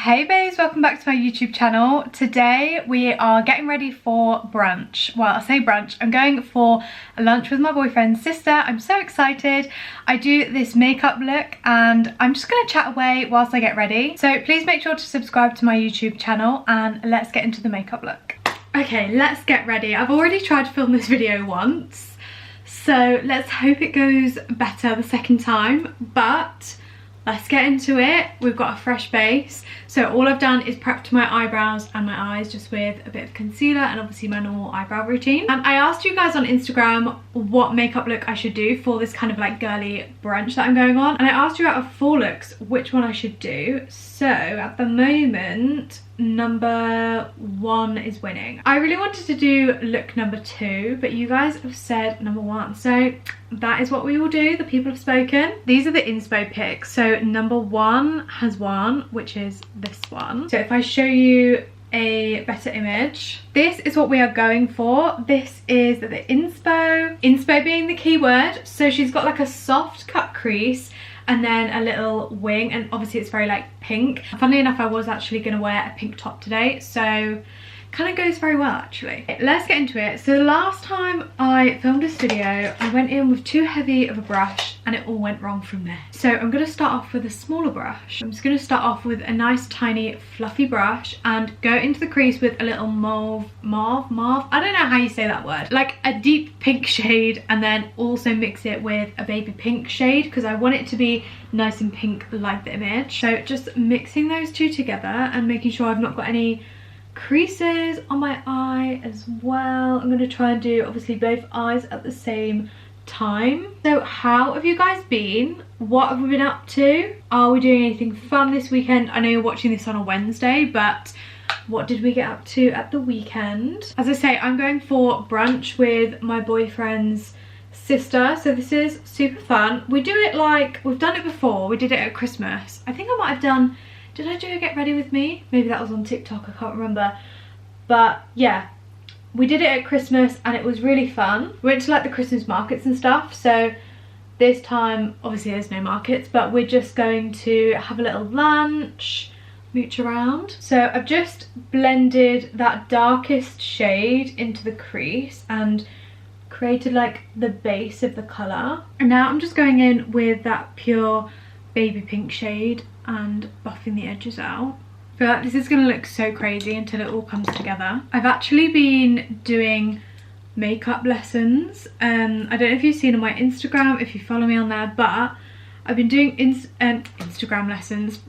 Hey babes, welcome back to my YouTube channel. Today we are getting ready for brunch. Well, I say brunch, I'm going for a lunch with my boyfriend's sister. I'm so excited. I do this makeup look and I'm just gonna chat away whilst I get ready. So please make sure to subscribe to my YouTube channel and let's get into the makeup look. Okay, let's get ready. I've already tried to film this video once, so let's hope it goes better the second time, but let's get into it. We've got a fresh base. So all I've done is prepped my eyebrows and my eyes just with a bit of concealer and obviously my normal eyebrow routine. And I asked you guys on Instagram what makeup look I should do for this kind of like girly brunch that I'm going on. And I asked you out of 4 looks which one I should do. So at the moment, number 1 is winning. I really wanted to do look number 2, but you guys have said number 1. So that is what we will do. The people have spoken. These are the inspo picks. So number 1 has won, which is this one. So if I show you a better image, this is what we are going for. This is the inspo being the key word. So she's got like a soft cut crease and then a little wing, and obviously it's very like pink. Funnily enough, I was actually gonna wear a pink top today, so kind of goes very well actually. Let's get into it. So the last time I filmed this video, I went in with too heavy of a brush and it all went wrong from there. So I'm going to start off with a smaller brush. I'm just going to start off with a nice tiny fluffy brush and go into the crease with a little mauve, I don't know how you say that word, like a deep pink shade, and then also mix it with a baby pink shade because I want it to be nice and pink like the image. So just mixing those two together and making sure I've not got any creases on my eye as well. I'm going to try and do obviously both eyes at the same time. So how have you guys been? What have we been up to? Are we doing anything fun this weekend? I know you're watching this on a Wednesday, but what did we get up to at the weekend? As I say, I'm going for brunch with my boyfriend's sister, so this is super fun. We do it like, we've done it before. We did it at Christmas. I think I might have done, did I do a get ready with me? Maybe that was on TikTok, I can't remember. But yeah, we did it at Christmas and it was really fun. We went to like the Christmas markets and stuff. So this time, obviously there's no markets, but we're just going to have a little lunch, mooch around. So I've just blended that darkest shade into the crease and created like the base of the colour. And now I'm just going in with that pure baby pink shade and buffing the edges out. I feel like this is going to look so crazy until it all comes together. I've actually been doing makeup lessons. I don't know if you've seen on my Instagram, if you follow me on there, but I've been doing Instagram lessons.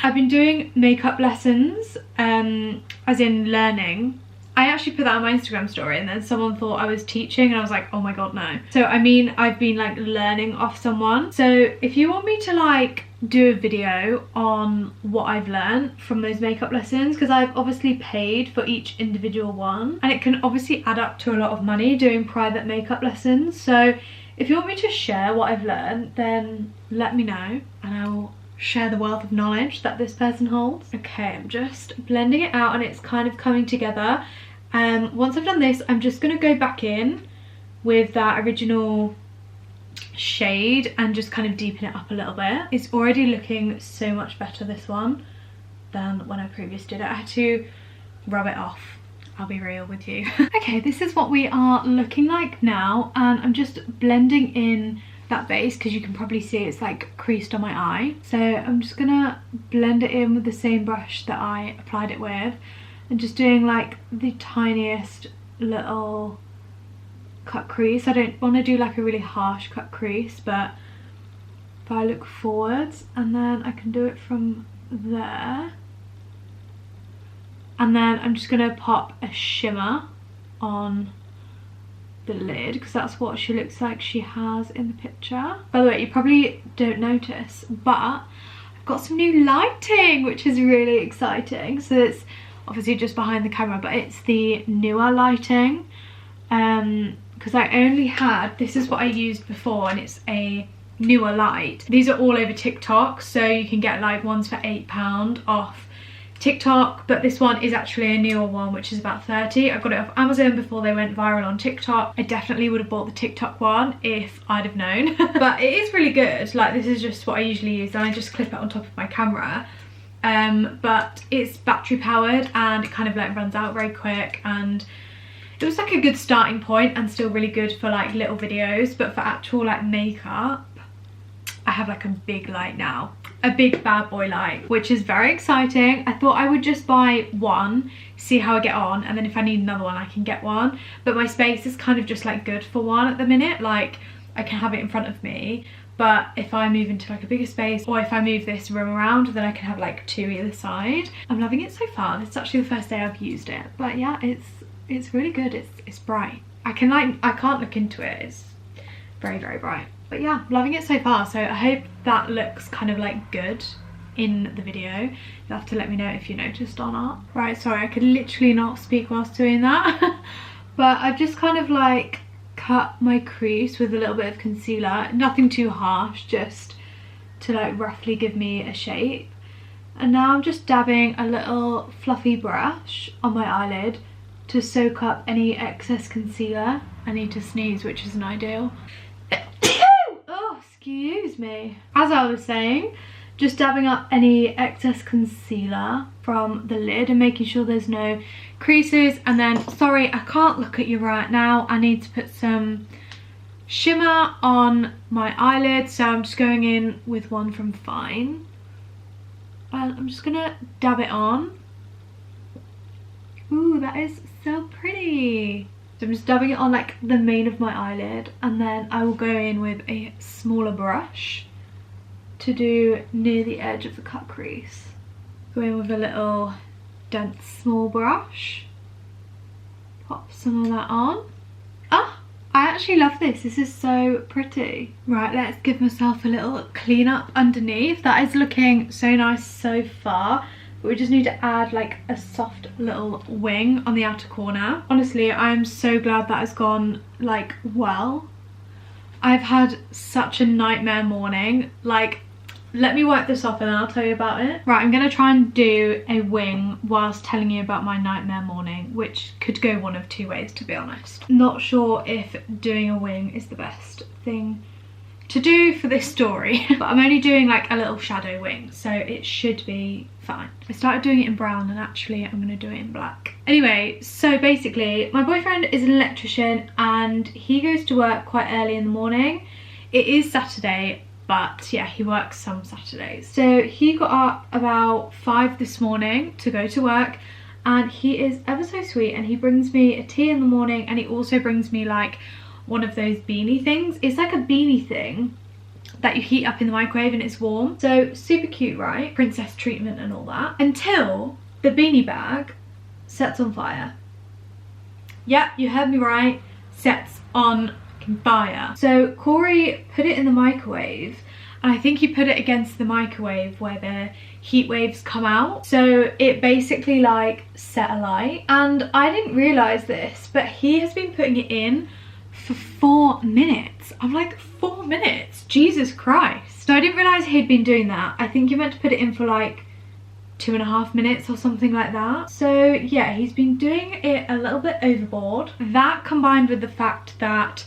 I've been doing makeup lessons, as in learning. I actually put that on my Instagram story and then someone thought I was teaching and I was like, oh my god, no. So I mean, I've been like learning off someone. So if you want me to like do a video on what I've learned from those makeup lessons, because I've obviously paid for each individual one and it can obviously add up to a lot of money doing private makeup lessons. So if you want me to share what I've learned, then let me know and I will share the wealth of knowledge that this person holds. Okay, I'm just blending it out and it's kind of coming together. Once I've done this, I'm just going to go back in with that original shade and just kind of deepen it up a little bit. It's already looking so much better, this one, than when I previously did it. I had to rub it off, I'll be real with you. Okay, this is what we are looking like now, and I'm just blending in that base because you can probably see it's like creased on my eye. So I'm just gonna blend it in with the same brush that I applied it with and just doing like the tiniest little cut crease. I don't want to do like a really harsh cut crease, but if I look forwards and then I can do it from there, and then I'm just gonna pop a shimmer on the lid because that's what she looks like she has in the picture. By the way, you probably don't notice, but I've got some new lighting, which is really exciting. So it's obviously just behind the camera, but it's the newer lighting, because I only had, this is what I used before and it's a newer light. These are all over TikTok, so you can get like ones for £8 off TikTok, but this one is actually a newer one, which is about 30. I got it off Amazon before they went viral on TikTok. I definitely would have bought the TikTok one if I'd have known. But it is really good. Like, this is just what I usually use, and I just clip it on top of my camera. but it's battery powered and it kind of like runs out very quick, and it was like a good starting point and still really good for like little videos. But for actual like makeup, I have like a big light now, a big bad boy light, which is very exciting. I thought I would just buy one, see how I get on, and then if I need another one I can get one. But my space is kind of just like good for one at the minute, like I can have it in front of me. But if I move into like a bigger space, or if I move this room around, then I can have like two either side. I'm loving it so far. This is actually the first day I've used it, but yeah, it's really good. It's bright. I can't look into it. It's very, very bright. But yeah, loving it so far. So I hope that looks kind of like good in the video. You'll have to let me know if you noticed or not. Right, sorry, I could literally not speak whilst doing that. But I've just kind of like cut my crease with a little bit of concealer. Nothing too harsh, just to like roughly give me a shape. And now I'm just dabbing a little fluffy brush on my eyelid to soak up any excess concealer. I need to sneeze, which isn't ideal. Oh, excuse me. As I was saying, just dabbing up any excess concealer from the lid and making sure there's no creases. And then, sorry, I can't look at you right now. I need to put some shimmer on my eyelid. So I'm just going in with one from Fine. And I'm just gonna dab it on. Ooh, that is so pretty. So I'm just dabbing it on like the main of my eyelid, and then I will go in with a smaller brush to do near the edge of the cut crease. Go in with a little dense small brush. Pop some of that on. Ah, I actually love this. This is so pretty. Right, let's give myself a little clean up underneath. That is looking so nice so far. But we just need to add like a soft little wing on the outer corner. Honestly, I'm so glad that has gone like well. I've had such a nightmare morning. Like, let me wipe this off and then I'll tell you about it. Right, I'm gonna try and do a wing whilst telling you about my nightmare morning, which could go one of two ways, to be honest. Not sure if doing a wing is the best thing to do for this story, but I'm only doing like a little shadow wing, so it should be fine. I started doing it in brown and actually I'm gonna do it in black. Anyway, so basically my boyfriend is an electrician and he goes to work quite early in the morning. It is Saturday, but yeah, he works some Saturdays. So he got up about 5 this morning to go to work, and he is ever so sweet, and he brings me a tea in the morning, and he also brings me like one of those beanie things. It's like a beanie thing that you heat up in the microwave and it's warm. So super cute, right? Princess treatment and all that. Until the beanie bag sets on fire. Yep, you heard me right. Sets on fire. So Corey put it in the microwave, and I think he put it against the microwave where the heat waves come out. So it basically like set alight. And I didn't realise this, but he has been putting it in for 4 minutes. I'm like, 4 minutes? Jesus Christ. So I didn't realise he'd been doing that. I think he meant to put it in for like 2.5 minutes or something like that. So yeah, he's been doing it a little bit overboard. That combined with the fact that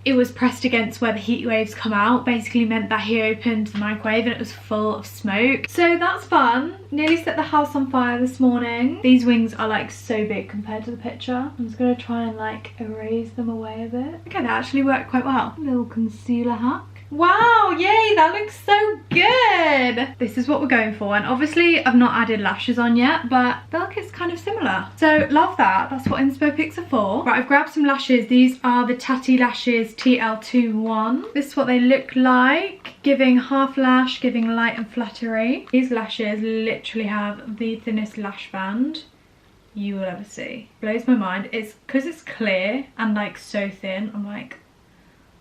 it was pressed against where the heat waves come out basically meant that he opened the microwave and it was full of smoke. So that's fun. Nearly set the house on fire this morning. These wings are like so big compared to the picture. I'm just gonna try and like erase them away a bit. Okay, that actually worked quite well. Little concealer hack. Wow, yay, that looks so good. This is what we're going for, and obviously I've not added lashes on yet, but I feel like it's kind of similar. So love that, that's what inspo pics are for. Right, I've grabbed some lashes. These are the Chatty Lashes TL21. This is what they look like, giving half lash, giving light and flattery. These lashes literally have the thinnest lash band you will ever see. Blows my mind. It's because it's clear and like so thin. I'm like,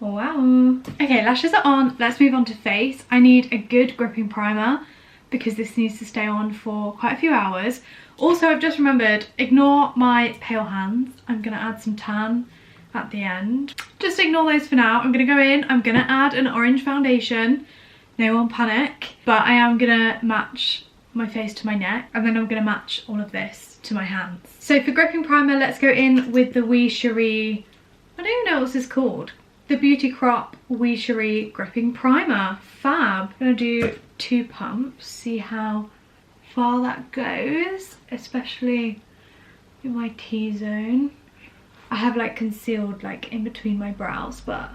wow. Okay, lashes are on. Let's move on to face. I need a good gripping primer because this needs to stay on for quite a few hours. Also, I've just remembered, ignore my pale hands. I'm gonna add some tan at the end. Just ignore those for now. I'm gonna go in, I'm gonna add an orange foundation. No one panic. But I am gonna match my face to my neck, and then I'm gonna match all of this to my hands. So for gripping primer, let's go in with the Wee Cherie, I don't even know what this is called. The Beauty Crop Wee Cherie Gripping Primer. Fab. I'm gonna do 2 pumps, see how far that goes, especially in my T-zone. I have like concealed like in between my brows, but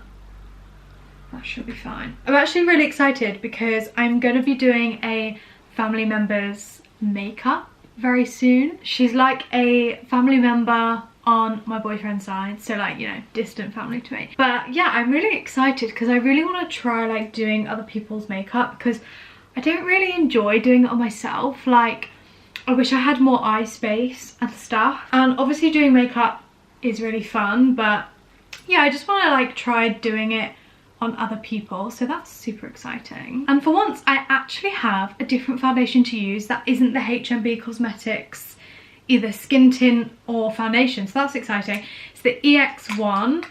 that should be fine. I'm actually really excited because I'm going to be doing a family member's makeup very soon. She's like a family member on my boyfriend's side, so like, you know, distant family to me. But yeah, I'm really excited because I really want to try like doing other people's makeup, because I don't really enjoy doing it on myself. Like, I wish I had more eye space and stuff. And obviously doing makeup is really fun, but yeah, I just want to like try doing it on other people, so that's super exciting. And for once I actually have a different foundation to use that isn't the HMB Cosmetics either skin tint or foundation, so that's exciting. It's the EX1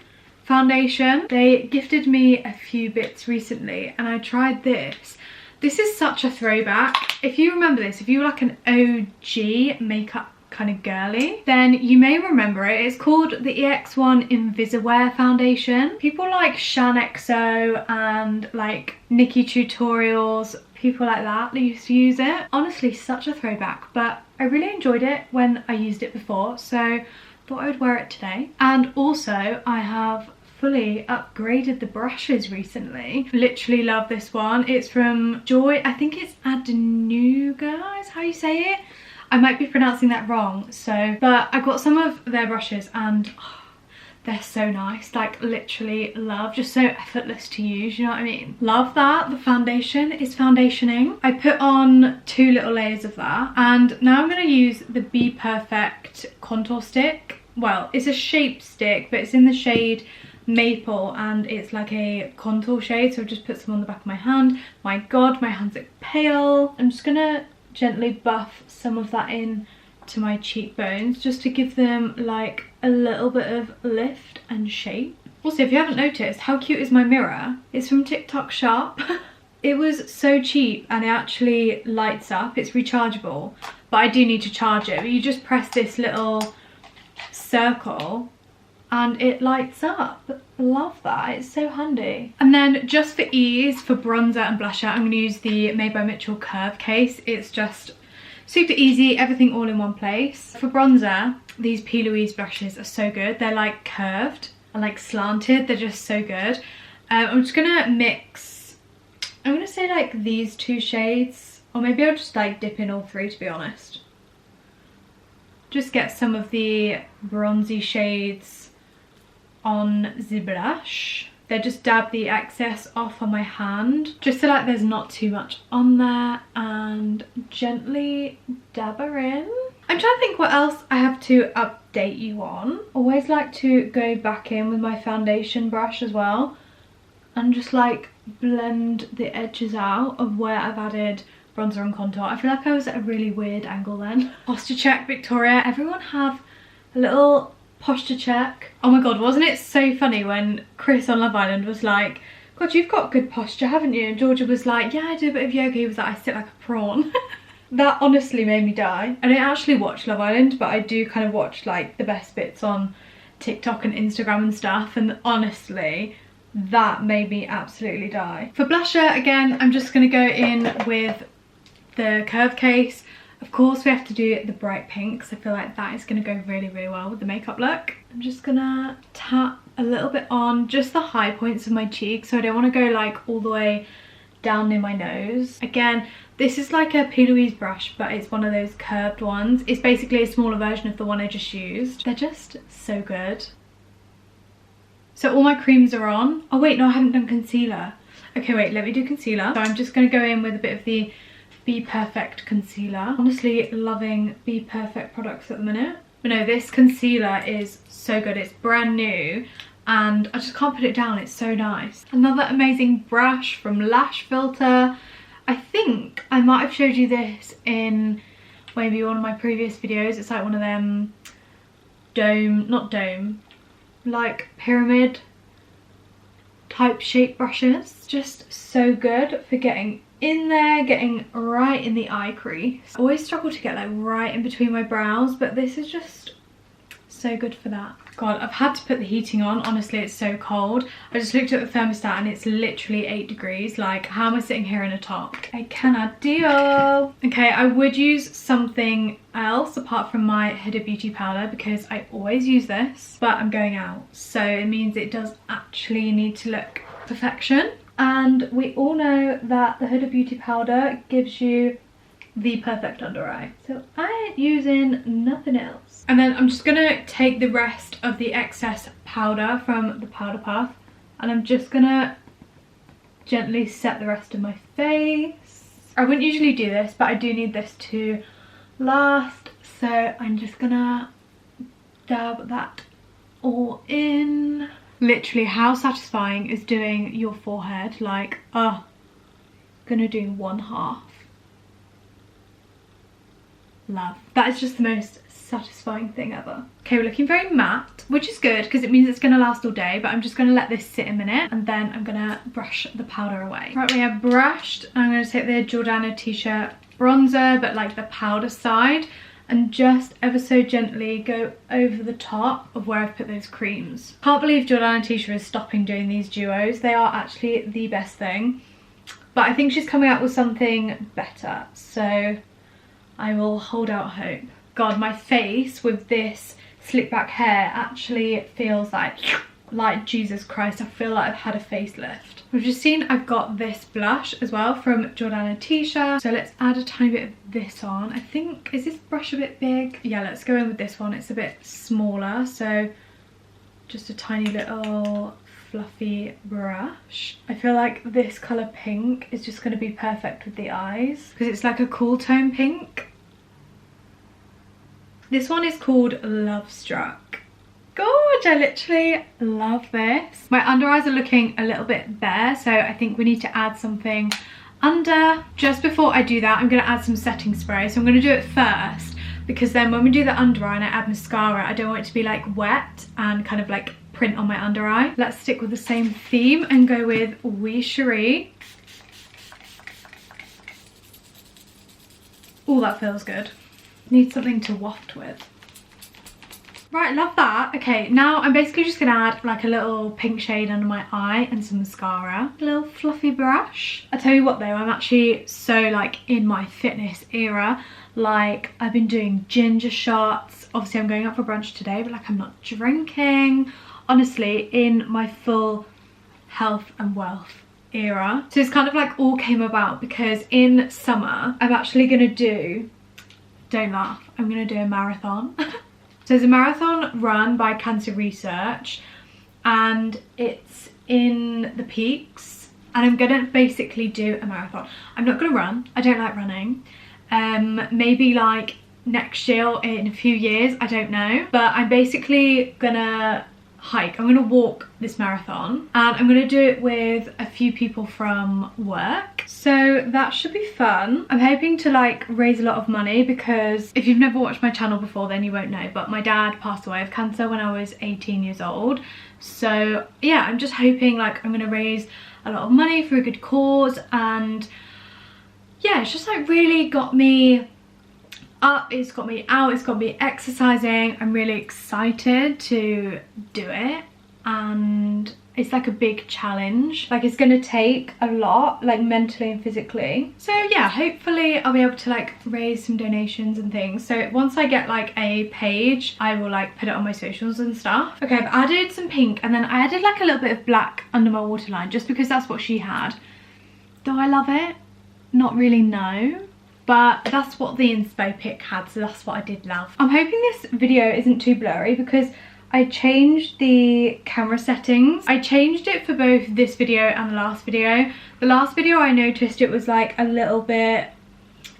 foundation. They gifted me a few bits recently and I tried this. This is such a throwback. If you remember this, if you were like an OG makeup kind of girly, then you may remember it. It's called the EX1 Invisiwear foundation. People like Shan XO and like Nikki Tutorials, people like that used to use it. Honestly, such a throwback, but I really enjoyed it when I used it before, so thought I would wear it today. And also I have fully upgraded the brushes recently. Literally love this one. It's from Joy, I think it's Adenuga is how you say it. I might be pronouncing that wrong, so, but I got some of their brushes and they're so nice, like literally love, just so effortless to use, you know what I mean? Love that. The foundation is foundationing. I put on 2 little layers of that, and now I'm going to use the Be Perfect contour stick. Well, it's a shape stick, but it's in the shade Maple and it's like a contour shade, so I've just put some on the back of my hand. My god, my hands look pale. I'm just gonna gently buff some of that in to my cheekbones just to give them like a little bit of lift and shape. Also, if you haven't noticed, how cute is my mirror? It's from TikTok Shop. It was so cheap and it actually lights up. It's rechargeable, but I do need to charge it. But you just press this little circle and it lights up. Love that, it's so handy. And then just for ease, for bronzer and blusher, I'm going to use the Made by Mitchell Curve Case. It's just super easy, everything all in one place. For bronzer, these P. Louise brushes are so good. They're like curved and like slanted, they're just so good. I'm just going to mix, I'm going to say like these 2 shades, or maybe I'll just like dip in all 3 to be honest. Just get some of the bronzy shades on the brush. Then just dab the excess off on my hand, just so like there's not too much on there, and gently dab her in. I'm trying to think what else I have to update you on. Always like to go back in with my foundation brush as well and just like blend the edges out of where I've added bronzer and contour. I feel like I was at a really weird angle then. Posture check, Victoria. Everyone have a little posture check. Oh my god, wasn't it so funny when Chris on Love Island was like, god, you've got good posture, haven't you? And Georgia was like, yeah, I do a bit of yoga. He was like, I sit like a prawn. That honestly made me die. I don't actually watch Love Island, but I do kind of watch like the best bits on TikTok and Instagram and stuff, and honestly that made me absolutely die. For blusher, again, I'm just going to go in with the Curve Case. Of course we have to do the bright pinks. I feel like that is going to go really, really well with the makeup look. I'm just going to tap a little bit on just the high points of my cheeks, so I don't want to go like all the way down near my nose. Again, this is like a P. Louise brush, but it's one of those curved ones. It's basically a smaller version of the one I just used. They're just so good. So all my creams are on. Oh wait, no, I haven't done concealer. Okay, wait, let me do concealer. So I'm just going to go in with a bit of the Be Perfect concealer. Honestly loving Be Perfect products at the minute. But no, this concealer is so good. It's brand new and I just can't put it down. It's so nice. Another amazing brush from Lash Filter. I think I might have showed you this in maybe one of my previous videos. It's like one of them like pyramid type shape brushes. Just so good for getting in there, getting right in the eye crease. I always struggle to get like right in between my brows, but this is just so so good for that. God, I've had to put the heating on. Honestly, it's so cold. I just looked at the thermostat and it's literally 8 degrees. Like, how am I sitting here in a top? I cannot deal. Okay, I would use something else apart from my Huda Beauty powder because I always use this, but I'm going out. So it means it does actually need to look perfection. And we all know that the Huda Beauty powder gives you the perfect under eye. So I ain't using nothing else. And then I'm just gonna take the rest of the excess powder from the powder puff and I'm just gonna gently set the rest of my face. I wouldn't usually do this, but I do need this to last. So I'm just gonna dab that all in. Literally, how satisfying is doing your forehead? Like, oh, gonna do one half. Love. That is just the most satisfying thing ever. Okay, we're looking very matte, which is good because it means it's gonna last all day, but I'm just gonna let this sit a minute and then I'm gonna brush the powder away. Right, we have brushed. I'm gonna take the Jordana T-shirt bronzer, but like the powder side, and just ever so gently go over the top of where I've put those creams. Can't believe Jordana T-shirt is stopping doing these duos. They are actually the best thing, but I think she's coming out with something better, so I will hold out hope. God, my face with this slick back hair actually feels like Jesus Christ, I feel like I've had a facelift. We've just seen I've got this blush as well from Jordana T-shirt. So let's add a tiny bit of this on. I think, is this brush a bit big? Yeah, let's go in with this one. It's a bit smaller, so just a tiny little fluffy brush. I feel like this colour pink is just going to be perfect with the eyes because it's like a cool tone pink. This one is called Love Struck. Gorge, I literally love this. My under eyes are looking a little bit bare, so I think we need to add something under. Just before I do that, I'm going to add some setting spray. So I'm going to do it first because then when we do the under eye and I add mascara, I don't want it to be like wet and kind of like print on my under eye. Let's stick with the same theme and go with Oui Cherie. Oh, that feels good. Need something to waft with. Right, love that. Okay, now I'm basically just gonna add like a little pink shade under my eye and some mascara. A little fluffy brush. I tell you what though, I'm actually so like in my fitness era. Like, I've been doing ginger shots. Obviously I'm going out for brunch today, but like I'm not drinking. Honestly, in my full health and wealth era. So it's kind of like all came about because in summer I'm actually gonna do, don't laugh, I'm gonna do a marathon. So there's a marathon run by Cancer Research and it's in the Peaks and I'm gonna basically do a marathon. I'm not gonna run, I don't like running. Maybe like next year or in a few years, I don't know. But I'm basically gonna hike. I'm gonna walk this marathon and I'm gonna do it with a few people from work, so that should be fun. I'm hoping to like raise a lot of money because if you've never watched my channel before then you won't know, but my dad passed away of cancer when I was 18 years old. So yeah, I'm just hoping like I'm gonna raise a lot of money for a good cause, and yeah, it's just like really got me up, it's got me out, it's got me exercising. I'm really excited to do it and it's like a big challenge. Like, it's gonna take a lot, like mentally and physically. So yeah, hopefully I'll be able to like raise some donations and things. So once I get like a page, I will like put it on my socials and stuff. Okay, I've added some pink and then I added like a little bit of black under my waterline just because that's what she had. Do I love it? Not really, no. But that's what the inspo pic had, so that's what I did love. I'm hoping this video isn't too blurry because I changed the camera settings. I changed it for both this video and the last video. The last video I noticed it was like a little bit,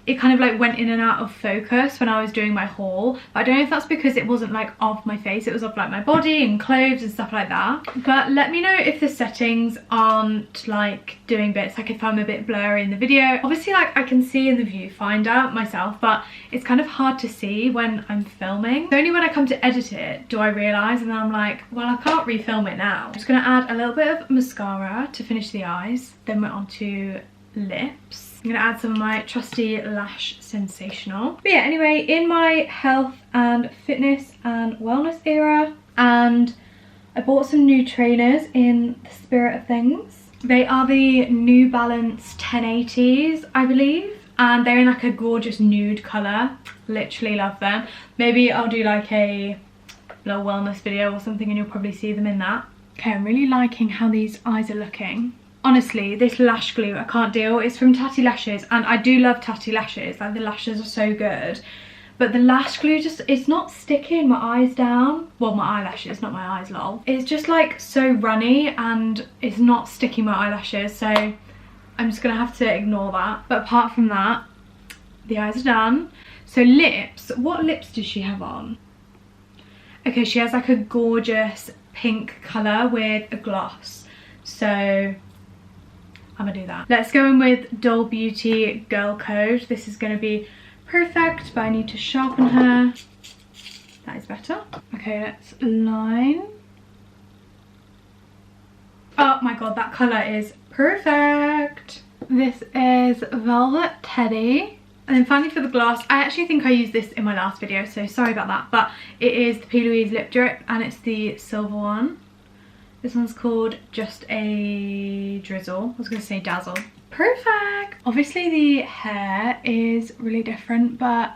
it kind of like went in and out of focus when I was doing my haul. I don't know if that's because it wasn't like of my face, it was of like my body and clothes and stuff like that. But let me know if the settings aren't like doing bits, like if I'm a bit blurry in the video. Obviously like I can see in the viewfinder myself, but it's kind of hard to see when I'm filming. It's only when I come to edit it do I realise, and then I'm like, well, I can't refilm it now. I'm just gonna add a little bit of mascara to finish the eyes, then we're on to lips. I'm gonna add some of my trusty Lash Sensational. But yeah, anyway, in my health and fitness and wellness era, and I bought some new trainers in the spirit of things. They are the New Balance 1080s, I believe, and they're in like a gorgeous nude colour. Literally love them. Maybe I'll do like a little wellness video or something and you'll probably see them in that. Okay, I'm really liking how these eyes are looking. Honestly, this lash glue, I can't deal. It's from Tatty Lashes, and I do love Tatty Lashes. Like, the lashes are so good. But the lash glue just, it's not sticking my eyes down. Well, my eyelashes, not my eyes, lol. It's just like so runny and it's not sticking my eyelashes. So I'm just gonna have to ignore that. But apart from that, the eyes are done. So lips, what lips does she have on? Okay, she has like a gorgeous pink colour with a gloss. So I'm gonna do that. Let's go in with Dull Beauty Girl Code. This is gonna be perfect, but I need to sharpen her. That is better. Okay, let's line. Oh my god, that colour is perfect. This is Velvet Teddy. And then finally for the gloss, I actually think I used this in my last video, so sorry about that, but it is the P. Louise Lip Drip, and it's the silver one. This one's called Just a Drizzle. I was going to say Dazzle. Perfect! Obviously the hair is really different, but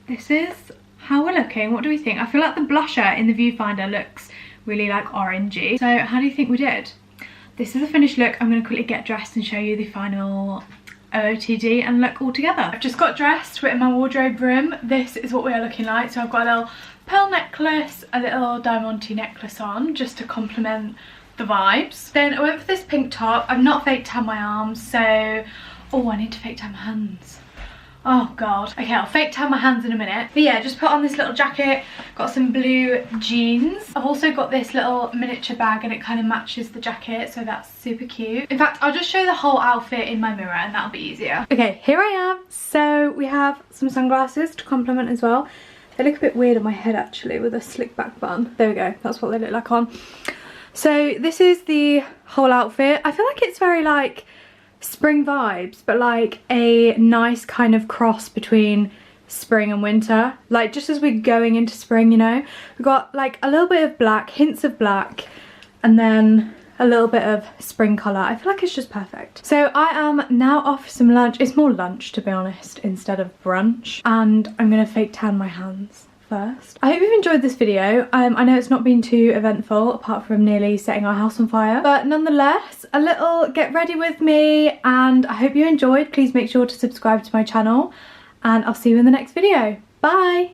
this is how we're looking. What do we think? I feel like the blusher in the viewfinder looks really like orangey. So how do you think we did? This is a finished look. I'm going to quickly get dressed and show you the final OOTD and look all together. I've just got dressed, we're in my wardrobe room. This is what we are looking like. So I've got a little pearl necklace, a little diamante necklace on just to complement the vibes. Then I went for this pink top. I've not fake tanned my arms, so oh, I need to fake tan my hands. Oh god. Okay, I'll fake tan my hands in a minute. But yeah, just put on this little jacket, got some blue jeans. I've also got this little miniature bag and it kind of matches the jacket, so that's super cute. In fact, I'll just show you the whole outfit in my mirror and that'll be easier. Okay, here I am. So we have some sunglasses to complement as well. They look a bit weird on my head actually with a slick back bun. There we go, that's what they look like on. So this is the whole outfit. I feel like it's very like spring vibes, but like a nice kind of cross between spring and winter. Like just as we're going into spring, you know. We've got like a little bit of black, hints of black, and then a little bit of spring colour. I feel like it's just perfect. So I am now off for some lunch. It's more lunch to be honest instead of brunch. And I'm gonna fake tan my hands first. I hope you've enjoyed this video. I know it's not been too eventful apart from nearly setting our house on fire, but nonetheless a little get ready with me, and I hope you enjoyed. Please make sure to subscribe to my channel and I'll see you in the next video. Bye!